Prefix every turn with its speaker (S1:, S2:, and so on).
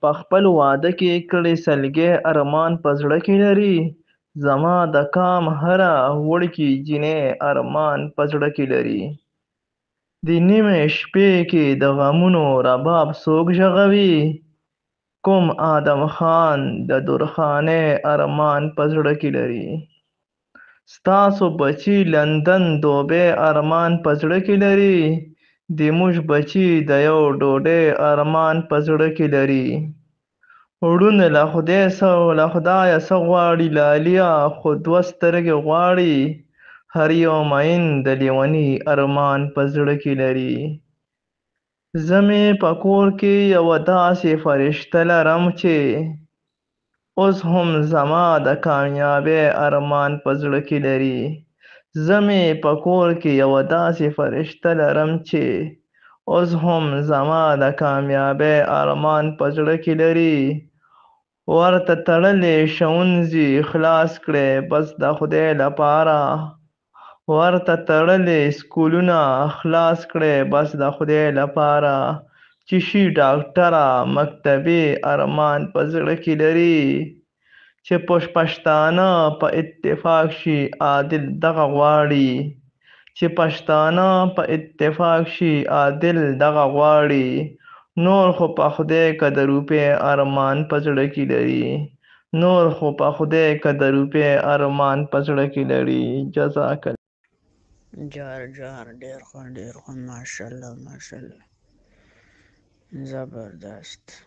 S1: په خپل واده کې کړي سلګۍ ارمان په زړه کې لري. زما د کام هره وړکي جینۍ ارمان په زړه کې لري. د نیمې شپې کې د غمونو رباب څوک ږغوي؟ کوم ادم خان د درخانۍ ارمان په زړه کې لري. ستاسو بچي لندن دوبۍ ارمان په زړه کې لري. د موږ بچي د یو ډوډۍ ارمان په زړه کې لري. وروڼه له خدایه څه غواړي لاليه، خو دوه سترګې غواړي. هر یو مین د لیوني ارمان په زړه کې لري. زه مې په کور کې یوه داسې فرشته لرم چې اوس هم زما د کامیابۍ ارمان په زړه کې لري. زه مې په کور کې یوه داسې فرشته لرم چې اوس هم زما د کامیابۍ ارمان په زړه کې لري. ورته تړلې ښوونځي خلاص کړئ بس د خدای لپاره. ورته تړلې سکولونه خلاص کړئ بس د خدای لپاره. چې شي ډاکټره مکتبۍ ارمان په زړه کې لري. چې پښتانه په اتفاق شي عادل دغه غواړي. چې پښتانه په اتفاق شي عادل دغه غواړي. نور خو په خدای که د روپۍ ارمان په زړه کې لري. نور خو په خدای که د روپۍ ارمان په زړه کې لري. جزاک الله.
S2: جار ډېر خوند ماشاءالله زبردست.